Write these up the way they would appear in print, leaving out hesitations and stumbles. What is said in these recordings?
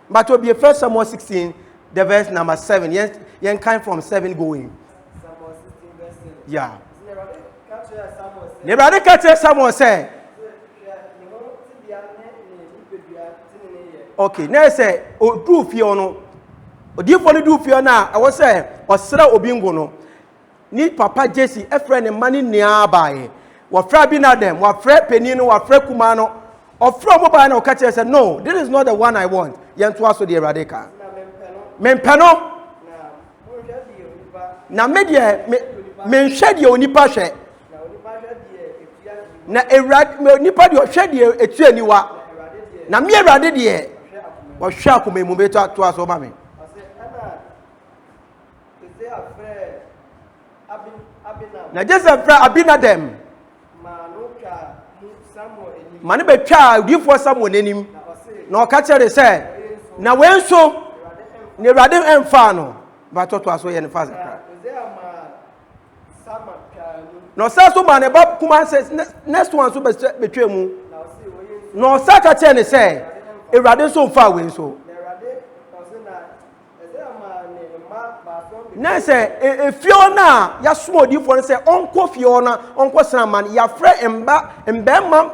But will be 1 Samuel 16, the verse number 7. Yes, you kind from 7 going. Samuel 16 verse 7. Yeah. Never catch Samuel say. Okay, now say, o do fiono. O di fo do fiona, I was say, osra obingo no. Ni papa Jesse, a friend and money nearby. What frabina them, what fred penino, what fred kumano, or from mobile no catcher said, no, this is not the one I want. Yantuaso de Radica. Mempano. Na media, men shed your nipa she. Na erad, nipa your shed your etuaniwa. Na mere radid ye. Or shark me mubeta to us, Obama. Na just a friend, Abinadem. Mani be child, give for someone in him. No catcher they say. Na when so, ne Radim and Fano, but to us way and fast. No, Sasso man about Kuman says next one to betray mu. No, Sakachen say, a Radim so far away so. Na say if Fiona ya small difference say uncle Fiona uncle Saman ya friend emba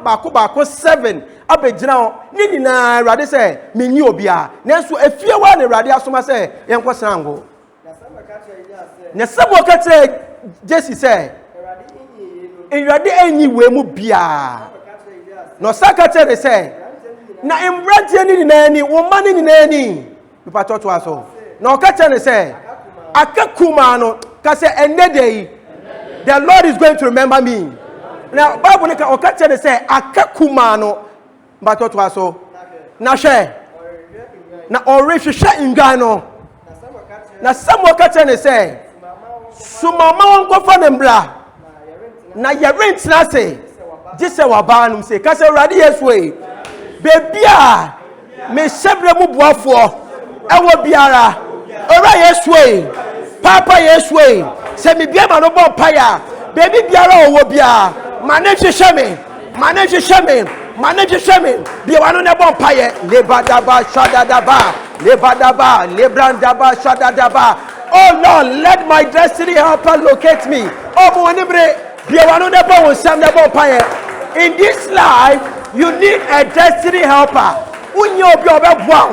bako 7 abegyina ni na Awurade say menyi obia na so efie wa na Awurade asoma say yenko sango na sabo ka tire Jesse say Awurade enyi we mu bia no saka tire say na embrante ni na ni wo mani ni na ni bipa to aso na o ka tire say Akakumano, kase endedei. The Lord is going to remember me. Now, Bible nika okache say akakumano, but what was so? Na share. Na orishi share ingano. Na some okache say, sumama wanko fanembla. Na yerent na say, jise wabanum say, kase radi yeswe. Bebia, me sebre mu buafo. Ewo biara. Ora yeswe. Papa yeswe. Se mi bia ma no bon paya. Baby biara owo bia. Manage shame. Bia wano ne bon paye. Lebadaba shadadaba. Lebrandaba shadadaba. Oh Lord, let my destiny helper locate me. Oh monibre. Bia wano ne bon sam ne bon paye. In this life, you need a destiny helper. Unyo bia obebwa.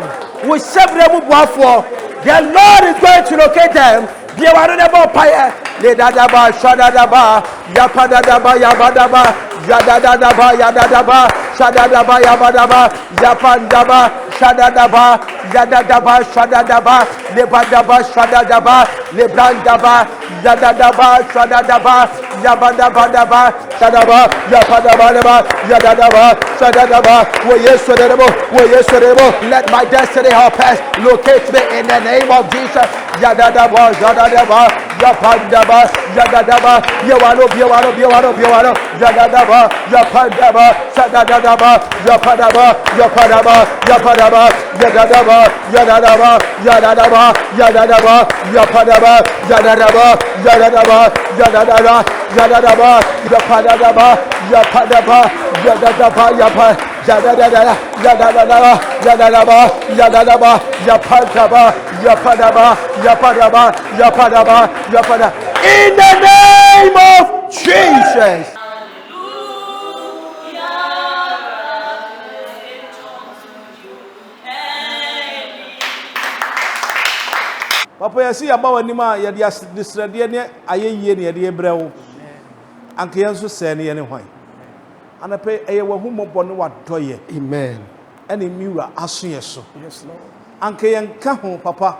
We several mu boafo. The Lord is going to locate them. Bia wano ne bon paye. Ledadaba shadadaba. Yapadadaba yabadaba. Yadadaba yadadaba. Shadadaba yabadaba. Yapandaba shadadaba. Yadadaba shadadaba. Lebadaba shadadaba. Lebrandaba. Yadadaba shadadaba. Yabadabadaba. Shadaba. Yapadabadaba. Yadadaba. Shadadaba. Woyesorebo. Let my destiny helpers locate me in the name of Jesus. Yadadaba. Yapandaba. Yadadaba. Yawano. Yadadaba. Yapandaba. Shadadaba. Yapadaba. Yadadaba. Yapadaba. Yapadaba. Yadadaba. In the name of Jesus. Papa ya si aba wani ma ya dia disrade ne ayeye ne ya de brewo anka yanso se ne ye ne hwan anape eye wahumobo ne wadoye Amen. ene miura aso ye so Yes Lord. anka yenka ho papa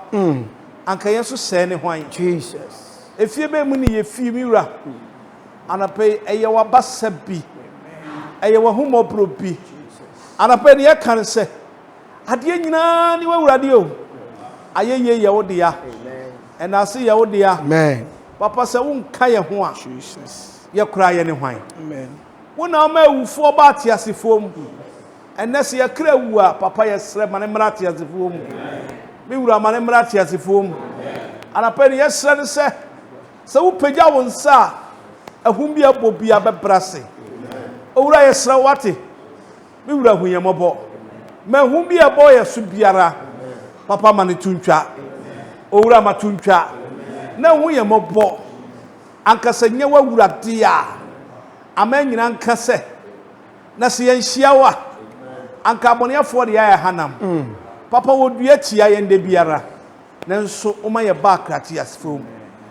anka yanso se ne hwan Jesus. efie be mu ne ye fi miura anape eye wabasa bi eye wahumobro bi anape ne ye kan se ade nyina ne wawurade o ayeye ye wo dia and I see ye dia Amen. papa se won ka ye ho a Jesus. ye kura ye ne hwan Amen. wona ma ewufo ba tiasefo mu enese ye kra wu a papa ye sre mane mra tiasefo mu mi wura mane mra tiasefo mu anapa ne ye sre ne se wo pagya won sa ahum bi abobia bebrase owura ye sre wate mi wura huyemobo ma hum bi abo ye so biara papa ma ne tuntwa owura ma tuntwa na hu ye mobɔ ankasa nye wawurade a amanyina ankasa na se yenhia wa anka abɔneafo de ya hanam papa wodua tia yende biara nanso oma ye ba krate asfom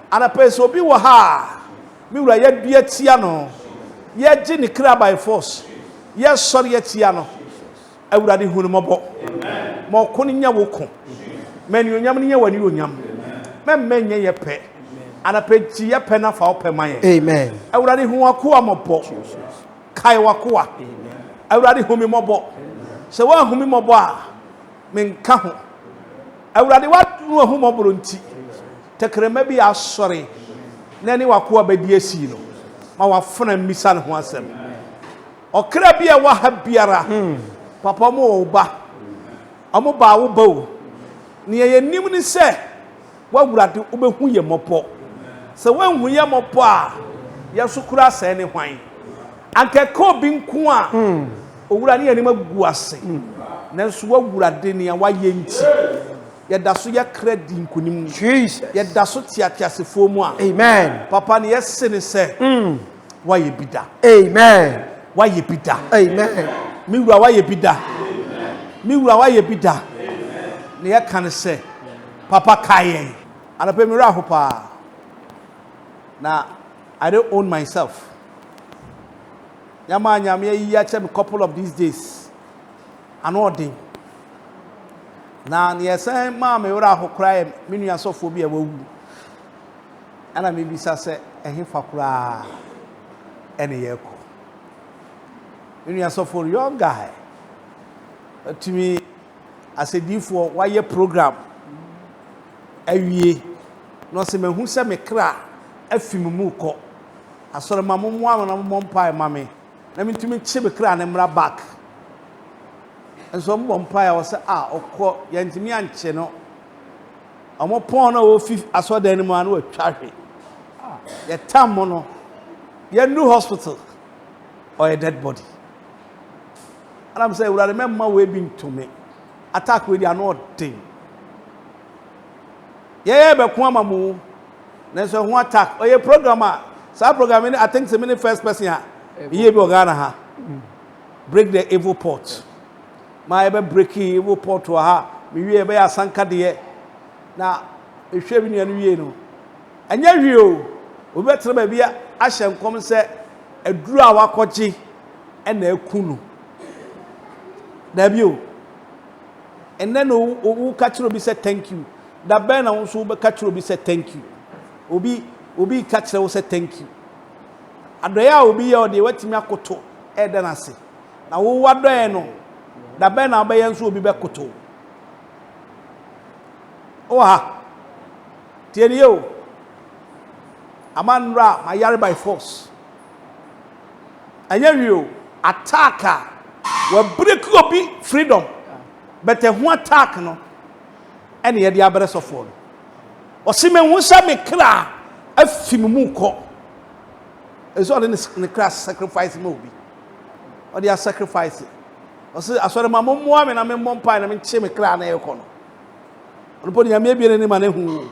ana pese obi wo ha mi wura ye dua tia no ye gi ne kra by force ye sɔre ye tia no awurade hunu mɔbɔ ma ko ne nya wo ko mani onyam ne nya wani onyam memmenye ye pɛ ana pɛ ti ye pɛ na fa wo pɛ man ye amen awurade hu akoa mɔbɔ kai wakoa awurade hu mi mɔbɔ se wa hu mi mɔbɔ a menka ho awurade wa nu hu mɔbɔ nti tekrema bi asɔre na ne wakoa bedi asi no ma wafuna misa ne ho asɛm okra bi a wa ha biara papa mo wo ba amo ba wo ba o ne ye nim ni sɛ wa awurade obehu ye mɔbɔ se wa hu ye mɔbɔ a ya sukura sɛ ne hwan anka ko bi nko a owurade ye ne magu ase nanso wa awurade ne wa ye nti yɛda so yɛ kredi nkunim Jesus yɛda so tiatiasefo mu a amen papa ne yɛse ne sɛ wa yɛ bida amen wa yɛ bida amen mi wura wa yɛ bida mi wura wa yɛ bida ne yɛka ne sɛ papa kayen anapɛ mi wura ho pa na I don't own myself nyama nyame yi ya kyɛ me couple of these days ano ɔden na ne yɛsɛn maa me wura ho kora me nua sɔfo bi a wawu ana me bisa sɛ ɛhe fa kora ɛne yɛkɔ me nua sɔfo young guy tumi asɛdifoɔ wayɛ program awie na ɔsɛ mahu sɛ me kra afi me mu kɔ asɔre ma mo mo na mo mpae ma me na me tumi kye me kra ne mmra back enso mo mpa ya wo se okọ ya ntimi anche no omo pon na wo fi asodan ni mu anu atwa hwe ya tam mo no ya new hospital or a dead body and I'm say urare memma we bi ntome attack we di anu odin ye be ko amamu na so ho attack oye program a sa program ni I think the many first person a ye bi ogana ha break the evil pot ma ebe breaking evil port wa ha me wie ebe asanka de na ehwe bi nuanu wie no anya wie o obetre ba bia ahye nkom se aduru a wakɔgye na akunu da bi o enne no wo ka kyerɛ bi say thank you da ben na wo so be ka kyerɛ bi say thank you obi ka kyerɛ wo say thank you adoya obi ya ode watimi akoto eda na se na wo wadoe no da ben na abaye nso obi be koto o ha tieni o amanra ma yare by force anya wi o attacker wa break obi freedom but who attack no ene ye de abere sofo no o se me hu sa me kra afim mu ko ezo de ne kra sacrifice me obi o de sacrifice o se asore ma mo me na me mpa na me che me kra na e ko no onpo de me bia ne ma na hu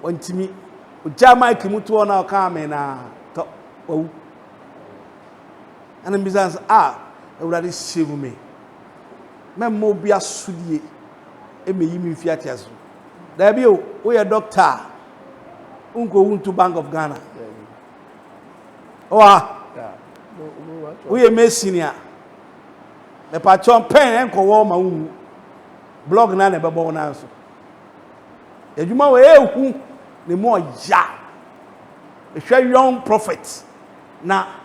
wantimi o jama ki mutu na o ka me na to wawu ana bizans ewurade shevu me memmo bia sudie e me yimi fiati aso da bi o ye doctor unko wuntu Bank of Ghana o ye mesinia me patron pen enko wo ma wu blog na be bo na so ejuma we ehu ne mo ya e hwe young prophet na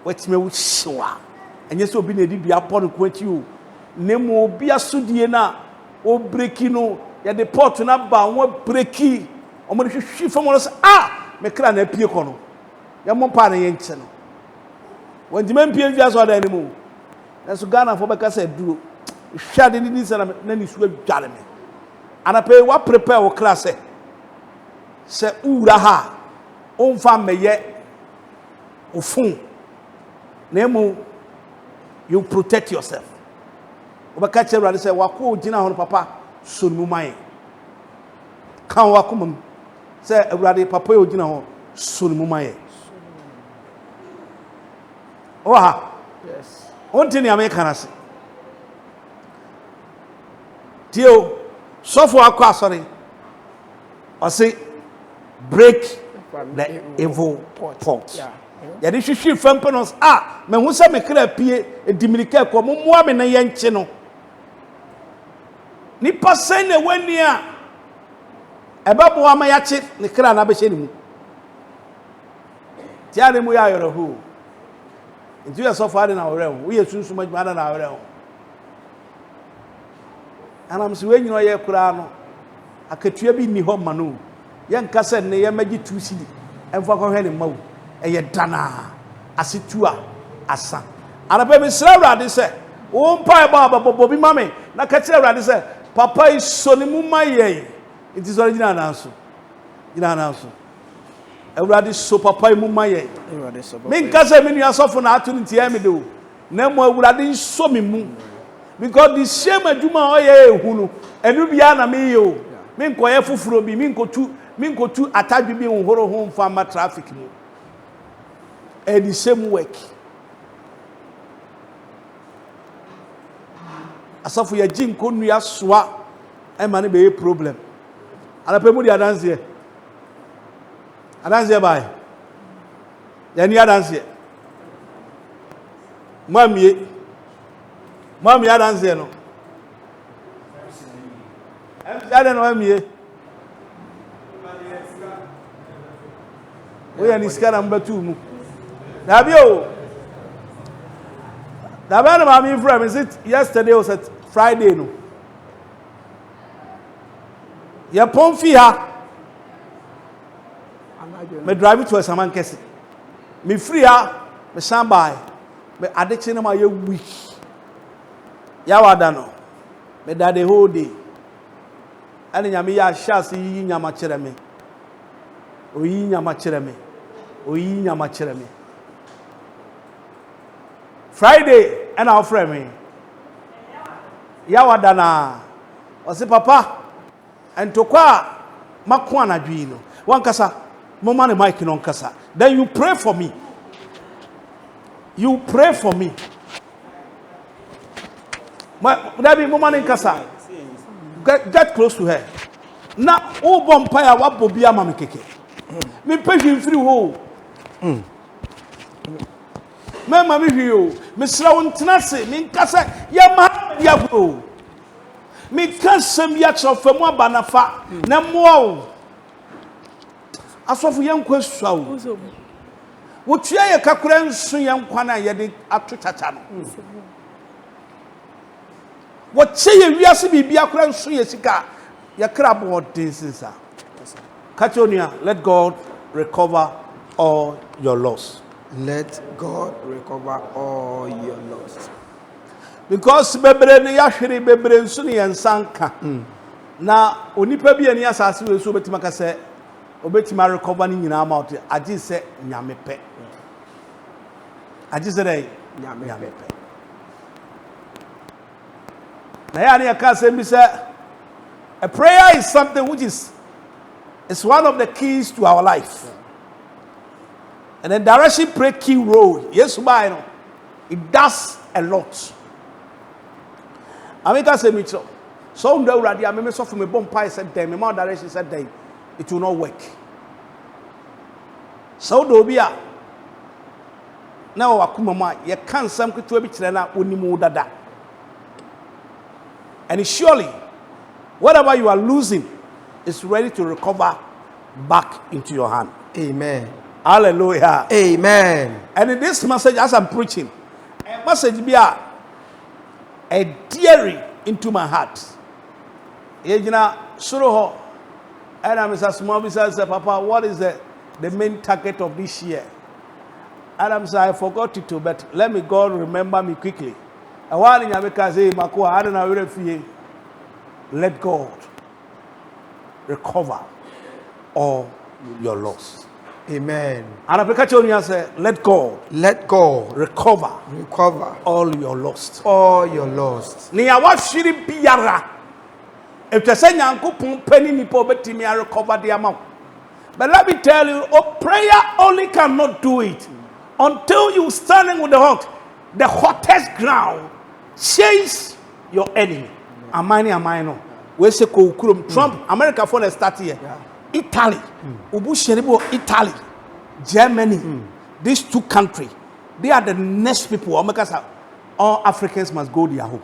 wetime wo hyewa enye se obi na edi dua pon kwati o nemo obi asudie na o breki no ya de port na ba won breki o mo hwehwe fam no se me kra na apie ko no ya mo pa na ye nche no wandima mpie via so da nimo na so Ghana fo be ka se duro hwade ni ni se na ni su adware me ana pe wa prepare wo class se ura ha on fa meye ofun nemo you protect yourself obeka che Awurade say wako gina ho papa so mu man kan wako mum say Awurade papa e gina ho so mu man oha Yes. onti ni ame kanase tio sofo akọ asori o say break the evil pot. Ya de hwehwe fampenos me hu se me kra pie edimirika ko mo moa me na yenche no nipa sen na wani a ebabo ama ya che ne kra na be hye ni mu ti ade mu ya yoro hu nti ya so far na wore hu ye sunsun ma na wore hu anam se we nyino ye kura no akatua bi ni ho ma no ye nka se ne ye magi tusidi emfa ko hwe ne mawu eye dana asitua asa anape mi sra Awurade se wo mpa ba bobi mame na ka kire Awurade se papa iso ni mu maye it is original nanso Awurade so papa mu maye Awurade so papa me nka se me nua sofo na atu ntia me de o na mo Awurade so me mu because the shame aduma oye ehunu enu bia na me ye o me nkoye fufuro bi me nkotu atadwe bi nhoro ho mfa ma traffic mu and the same work asafu ya jinko nua soa e ma ne be problem ala pe mu di adanse bai ya ni adanse mami adanse no ada no mami we ya ni skara mbatu mu Dabio. Dabana mami friend, is it yesterday or was Friday no? Ya pomfi ha. Me drive to Saman Kesi. Me free ha, me stand by. Me addiction na my week. Ya wada no. Me da the whole day. Ani nyame ya shasi yi nyama kire me. Oyi nyama kire me. Oyi nyama kire me. Friday and our friend me. Yawadana. Wasi papa. And to kwa makwana dwino. Wankasa. Mama ne mic non kasa. Then you pray for me. You pray for me. Maybe mama ne kasa. Get close to her. Na o bompire wa bobia mama keke. Me pay him free ho. Mama mi hiyo me sra wontena se me nkasa ya ma ya bro me kasam ya chofamu abanafa na moa asofu yankwa suawo wotua ye kakura nsu yankwa na ye de atochacha no woche ye wiase bibia kura nsu ye sika ya krabo odinsinsa Katonia, let God recover all your loss. Let God recover all your loss. Because bebre ne yahwere bebre nso ne yansanka. Na onipa bi ani asase we so betima ka se obetima recover ni nyina amount agi se nyame pe. Agi se dai nyame pe. Na ya ne ka se bi se a prayer is something which is one of the keys to our life. And then direction play key role. Yes, why no? It does a lot. I make us say Mitchell. So no already I me so from a bomb pie said them, my direction said them, it will not work. So do be a now akumama you can't some to be chilena unimu dada. And surely whatever you are losing is ready to recover back into your hand. Amen. Hallelujah. Amen. And in this message, as I'm preaching, a message be a dairy into my heart. Ejina suroho, and I'm a small business. Papa, what is the main target of this year? And I'm saying I forgot it too, but let me God remember me quickly. I want in America say, Makua, I don't know. Let God recover all your loss. Amen. And I say, let God recover all your lost. All your lost. Nia wa shiri biara. If the say Nyankopon penny nipo betimi recover the amount. But let me tell you, prayer only cannot do it until you standing with the hottest ground, chase your enemy. Amani. We say Trump, America for the start here. Yeah. Italy, Italy, Germany, these two countries, they are the next people. All Africans must go their home.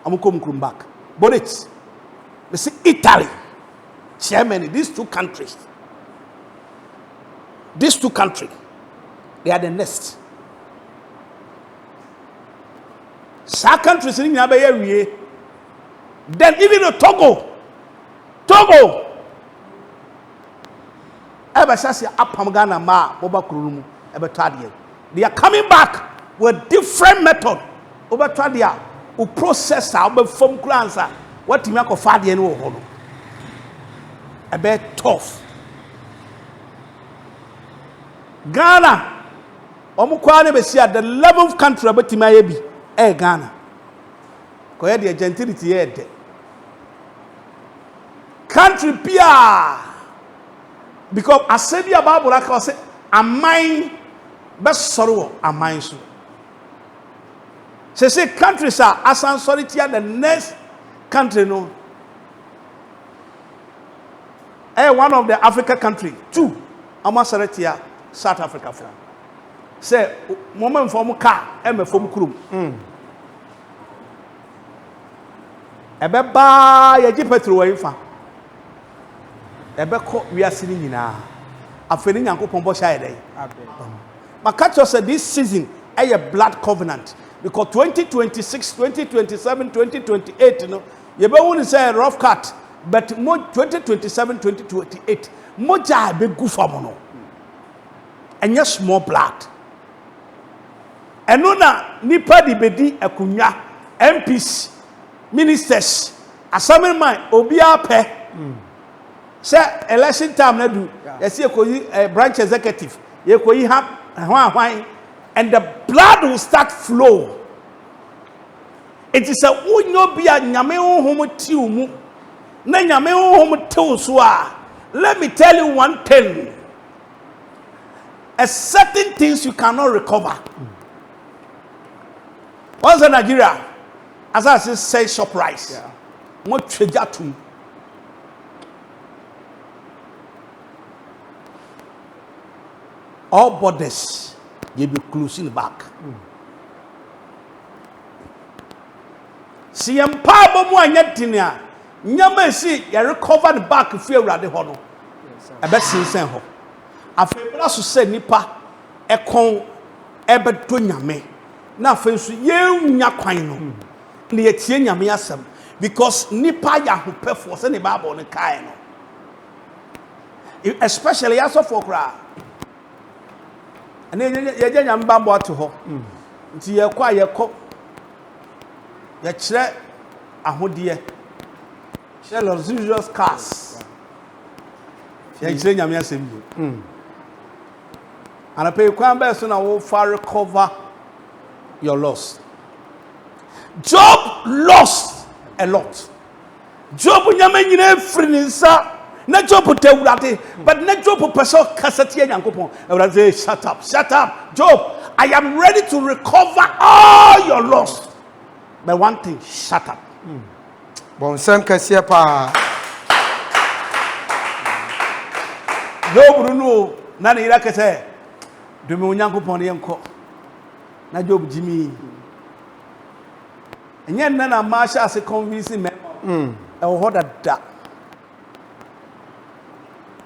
I'm come back. But it's, they see Italy, Germany, these two countries, they are the next. Some countries in Nigeria, then even Togo. They are coming back with different method. Who process from cancer. What you make of father no a bit tough. Ghana, omukwane be see at the 11th country about Timayebi, Ghana. Koye the gentility here. Country Pia. Because I said the Bible, I say, a mind best sorrow, a mind so. Say countries are as answerity the next country no. One of the Africa country, two, Amasaratia, South Africa for. Say moment from car, from Krum. Ebeba ye petrol wa infa. Ebeko we are sitting in a afeni Nyankopon bo sha yedai. But catch us this season a blood covenant because 2026, 2027, 2028 you know you be won say rough cut but mo 2027, 2028 moja be gu fam no. Enye small blood. Eno na nipa di bedi akunya MPs ministers assemblyman obi ape say election time na do you see ekoyi branch executive you ekoyi ha hwan and the blood will start flow. It is a unyo bia nyame honhom tiw mu na nyame honhom tiw so a. Let me tell you one thing, a certain things you cannot recover. Once in Nigeria, as I say shop rice. What treasure to all borders you be closing back. See empa bo mu anya tinia nyama si you recover the back fear rade ho no e be sinsen ho afebra so se nipa ekon ebedo nyame na afa so ye nya kwan no na ye tie nyame asem because nipa ya hopefo se ne bible no kai no especially yaso for kra and ye nyame bambo ato ho nti ye kwa ye ko ye kire ahode share luxurious cars ye kire nyame asem and I pay kwan be so na wo far recover your loss. Job lost a lot. Job nyame nyina free nsa na Job tewurade but na Job person kasati Nyankopon say shut up Job, I am ready to recover all your loss but one thing, shut up. Bon sem kase pa Job no na ne ira kase do me Nyankopon yenko na Job Jimmy enye na Marsha se convince me e ho da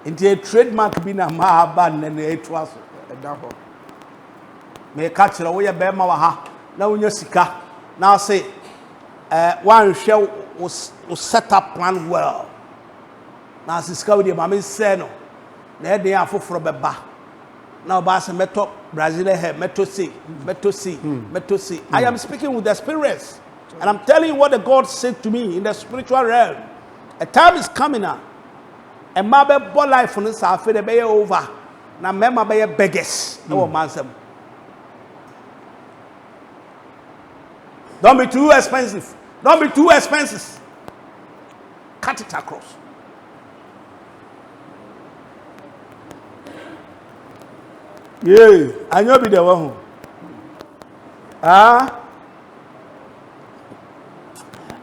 into a trademark bi na ma ba na etu aso e da ho me ka kire wo ye be ma wa ha na wonya sika na say one hwe wo set up plan well na sika wo de ma me say no na e de afoforo be ba na ba se meto Brazil he meto see. I am speaking with experience and I'm telling you what the God said to me in the spiritual realm. A time is coming now. And my life on this affair be over. na mema be beggars e wo mansam. Don't be too expensive. Don't be too expensive. Cut it across. Yeah, I know be the one.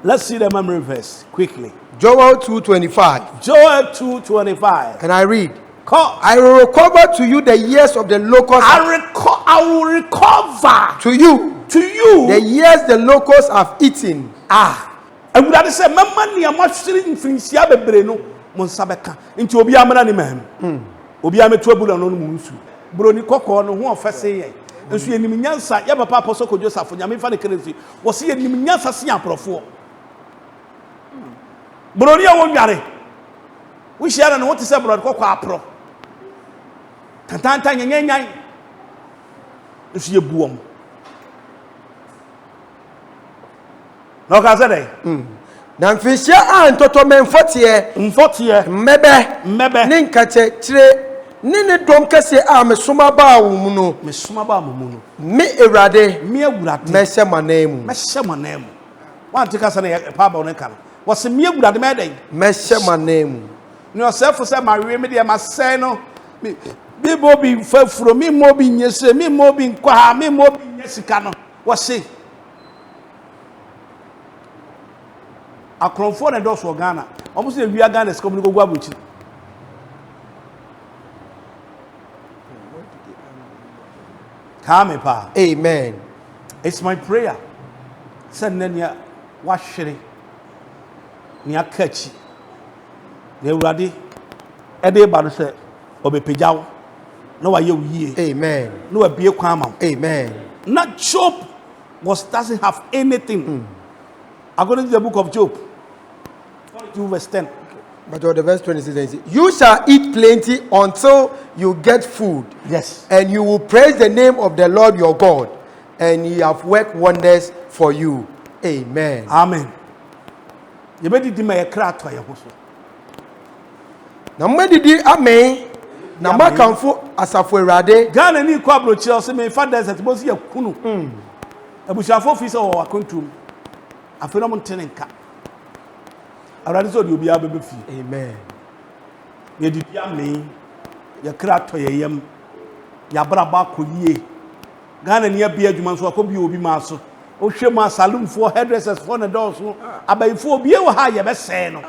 Let's see the memory verse quickly. Joel 2:25. Joel 2:25. Can I read? Call. I will recover to you the years of the locusts. I will recover To you the years the locusts have eaten. Awurade say mama ni amahwiri mfinsia bebre no mo nsabeka nti obi amana ni maham obi ametu abula no mu nsu broni kokko no ho ofese ye nsu yenim nyansa ya papa apostle ko Joseph nyame fa ne kresi wo se yenim nyansa se aprofo broni a wonware wo hia na wo te se broni kokko apro tantanta nyenyenyan nsu ye buom no ka say Na mfishia a ntoto memfotie mmebe ne nkache kire ne dom kese a mesoma ba wo mu no me ewrade mehye manam wan tika sa na pa ba no kan wo se me ewrade me den mehye manam ni osefo se ma we me de ma sen no bi bo bi fafuro mi mo bi nyese mi mo bi nkwa ha mi mo bi nyesika no wo se akronfo na do so Ghana almost the we are Ghana is coming go abuchi come pa amen. it's my prayer send nanya wahwere ni akachi na Ewurade e de ba no se obepejawo na waye wiye Amen. na wabie kwan ma Amen. not Job doesn't have anything according to the book of Job 42 verse 10. But the verse 26 says, you shall eat plenty until you get food. Yes. And you will praise the name of the Lord your God, and he have worked wonders for you. Amen. Amen. You better do my cry to your house. Na mmedidi amen. Na makamfo asafo Ewurade. Ghana ni kwa bro Chelsea me fa desert bo si yakunu. Abushafo fi se wo wakontum. Afeno mo ntenenka. Awurade so de obi abebe fi. Amen. Ye didi amen. Ya kra to yeyem. Ya braba koyie. Ghana ni abia adwuma so akobi obi ma so. O hwe ma salon for hairdressers for na door so. Abayfo obi e wo ha ye be se no.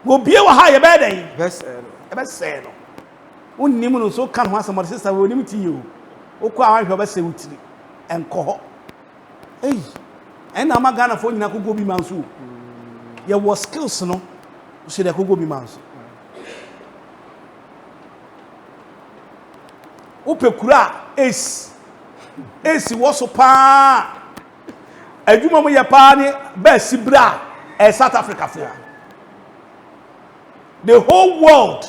Obi e wo ha ye be den. Be se no. Unnim no so kan ho asem sister we onim ti you. Okọ awanhwe be se wutiri. Enko ho. Hey. And I'm Ghana for you go be mansu. Your was skills no. So they could go be mansu. Upekura ace was so pa. Ejuma mo ye pa ni best bra South Africa for. The whole world.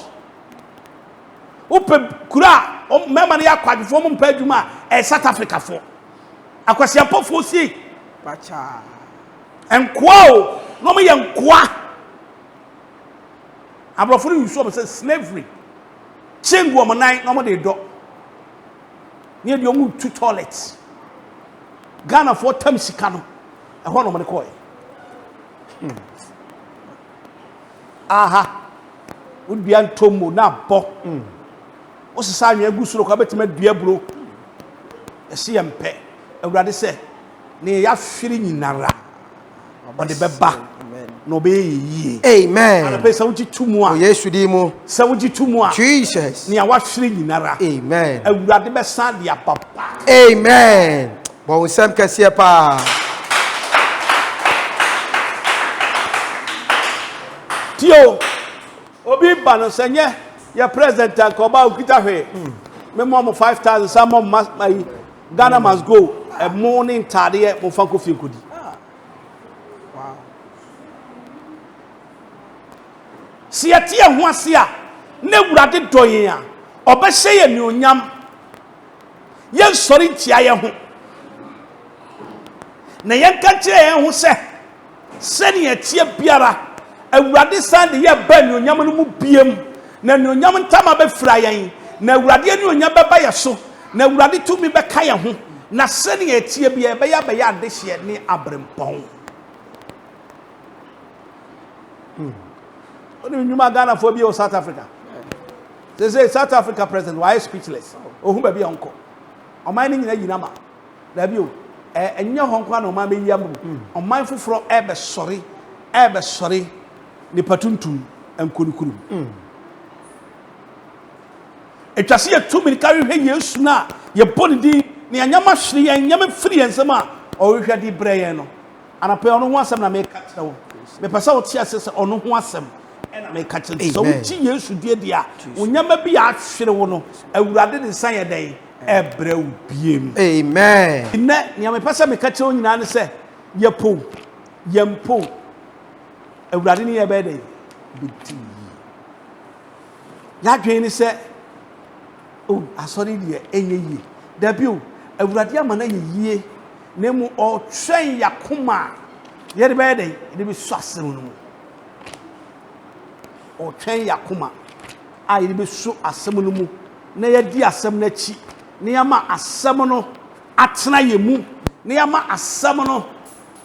Upekura o member ya kwadifo mo mpa ejuma South Africa for. Akwasi apofo si Pacha. Enquo, no me enquo. Abrofo you so say slavery. Change woman night no dey do. Near the omu two toilets. Ghana for time sika no. E ho no me call. Aha. Would be antomo na bo. O se sa nwe agusuro kwa betima dua bro. E se yempe. Ewurade say ne ya hwiri nyinara on the beba no be yi amen ana pe sa wuji tumu a Yesu di mu sa wuji tumu a Jesus ne ya hwiri nyinara amen Ewurade be san dia papa amen bon sam kase pa tio obi ba no senye ya president ko ba okita hwe me mo 5,000 some my Ghana must go a morning tade mo fanko fi nkodi wow si atie ho ase a na Ewurade doyen a obehye ye ni onyam ye sori ntia ye ho na ye nka kire ye ho se ne atie biara Ewurade san de ye ba ni onyam no mu biem na nyonyam ntama be fra yen na awurade ani onya beba ye so na awurade tumi be ka ye ho na sene etie bia be ya ade hye ne abrempon oni nyuma Ghana for bi o South Africa they say South Africa president why speechless ohun ba bia onko oman ni nyina yinama da bi o enye honko na oman be yam oman foforo ebe sori ni patuntum enkonukuru etwase ye tumi ka hwe Yesu na ye body di ni anyama hwere ye anyama firi ensema o hwe di breye no anape ono ho asem na me ka kire wo me pesa wo ti ase ono ho asem na me ka kire so ti Yesu die dia onyama bi a hwere wo no awurade de san ye den ebre wo biem amen ne ni me pesa me ka kire onyina ne se ye po yempo awurade ni ye be den biti ya dwen ni se oh asori die enye yi da bi o awurade amana ye yie na mu o twen yakoma ye de be den de bi so asem no o twen yakoma a ye bi so asem no mu na ye di asem na chi na ya ma asem no atena ye mu na ya ma asem no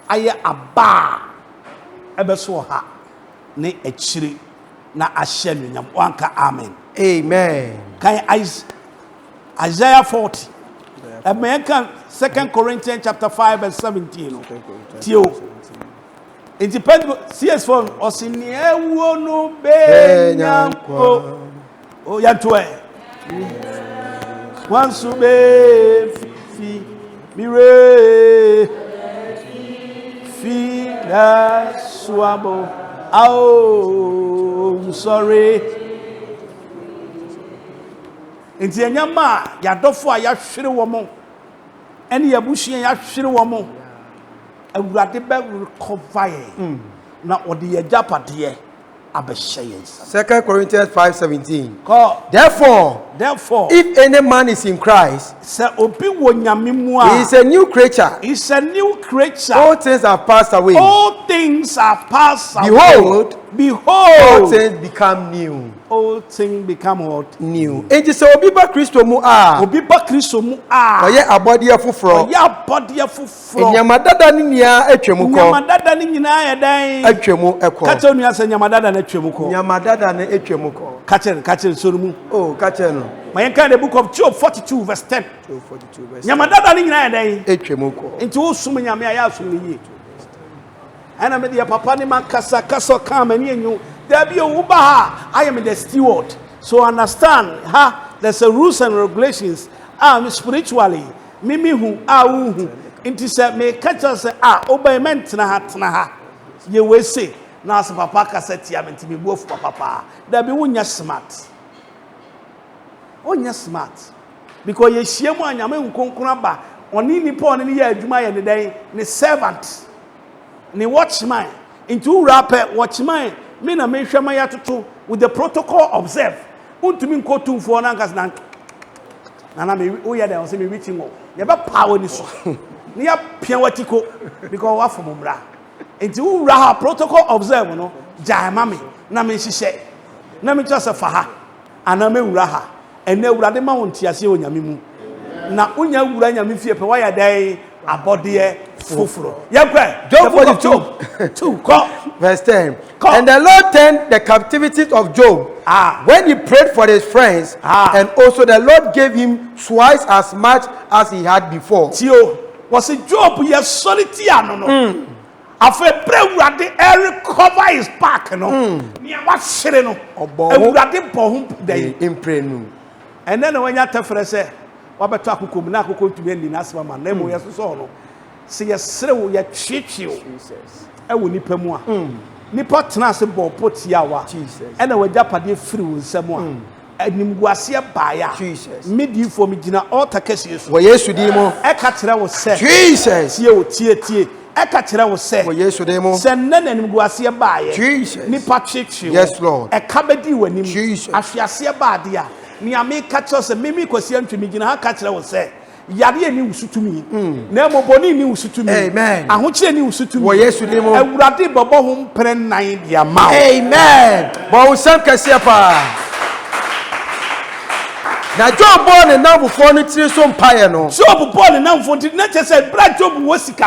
aye aba ebe so ha ne echiri na ahye nyam wanka amen kan Isaiah 40 American 2 Corinthians chapter 5 verse 17 tio it depends CS4 osiniewo no benyanko o yantoe wansu be fi mire fi da swabo oh sorry enti enyama ya dofo a ya hwere wo mo ene ya buhie ya hwere wo mo awurade be recover na odi ya japade abehye 2 Corinthians 5:17 Therefore if any man is in Christ se obi wo nyame mu he is a new creature all things have passed away behold all things become new what? New. Enti se obi ba Kristo mu oye abode afoforo enyamadada ni nia atwemu ko atwemu eko kache onu asa nyamadada na atwemu ko kache sorumu kache no my kind the book of Job 42 verse 10 nyamadada ni nyina edan atwemu ko enti wo sum nyame aya asum ni yi ana me de papa ni makasa kaso kam ani enyu there be I am the steward. So understand, there's a rules and regulations. Spiritually, mimi who who. It is me catch us obeyment na ha. You will say, now papa cassette ya menti me both papa. There be one smart. Onya smart. Because ye shemu anyame nkonkona ba. Oni ni pon ni ya adwuma ye ne den ni servant. Ni watchman. Into rapper watchman. Me na me hwema ya toto with the protocol observe untumi nkotu fo na ngas na me o ya dem say me reaching o ye ba power ni so ni ya pia watiko because wa fo mumra enti u ra protocol observe no jaima me na me hihye na me just fa ha ana me wura ha ene wurade ma won tiase o nyame mu na unya wura nyame fie pe wa ya dai abode fufuro Job 42 verse 10 and the Lord turned the captivities of Job when he prayed for his friends and also the Lord gave him twice as much as he had before tio was it Job ye solity no afa brewurade recover his back no me wa hwere no ewurade bohum dey imprenu and then when you tafere say wabeto akokom na akokon tumi ani na asema na mo yeso so no se yesere wo ye twetweo e wo nipa mu a nipa tena se bo potia wa e na wajapade firi wo nsam a animguase baaya medi fo mi gina altar kese yeso wo yesu di mo e ka kire wo se Jesus tie wo tie e ka kire wo se wo yesu di mo se na animguase baaya nipa twetweo yes Lord e ka bedi wanim ahwiase baade a ni ame catch se mimi kwasi antwemi gina ha ka kire wo se yare ani usutumi na moboni ni usutumi amen ahochire ni usutumi wo yesu ni mo awurade bobo ho mpre nan dia ma amen bo usam kase pa Na Job born and now before it is some pie no. Job born and now for the nature said, "Brad Job was sick.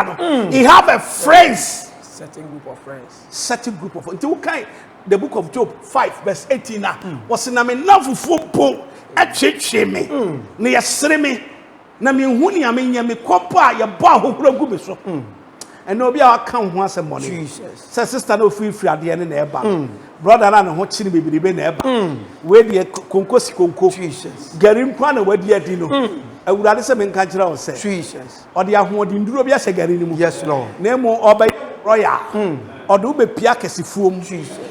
He have a friends, Certain group of friends. certain group of until kind." The book of Job 5 verse 18 was in a me love for po at me near sreme na me huni amenya me kopa ya ba hohura gu me so and no be our account once a money. Jesus. Say sister no free ade ne na eba brother na ho chiri bebiribe na eba we de konkosi konko Jesus. garim kwa na wadi adi no awurade se me nka kira o se Jesus. ode ahodi nduro bia se gari ni mu Yes, Lord. na mo obay royal ode ube pia kesifuom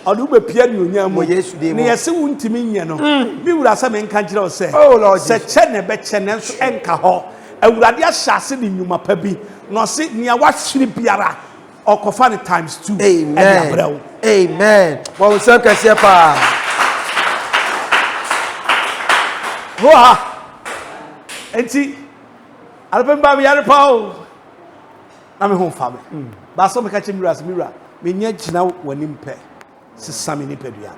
ode ube pia ni onyam ne yesi wuntimi nye no bi wura se me nka kira o se Oh, Lord se che ne be che ne so enka ho awurade ahyase ni nyuma pa bi no se nia wahwere biara okofa ne times 2 Amen. Amen. Well, we say kase pa. Hoa enti alpemba mi yare pao na me ho fa me ba so me ka che mira me nya gina wani mpe sesame ni pedua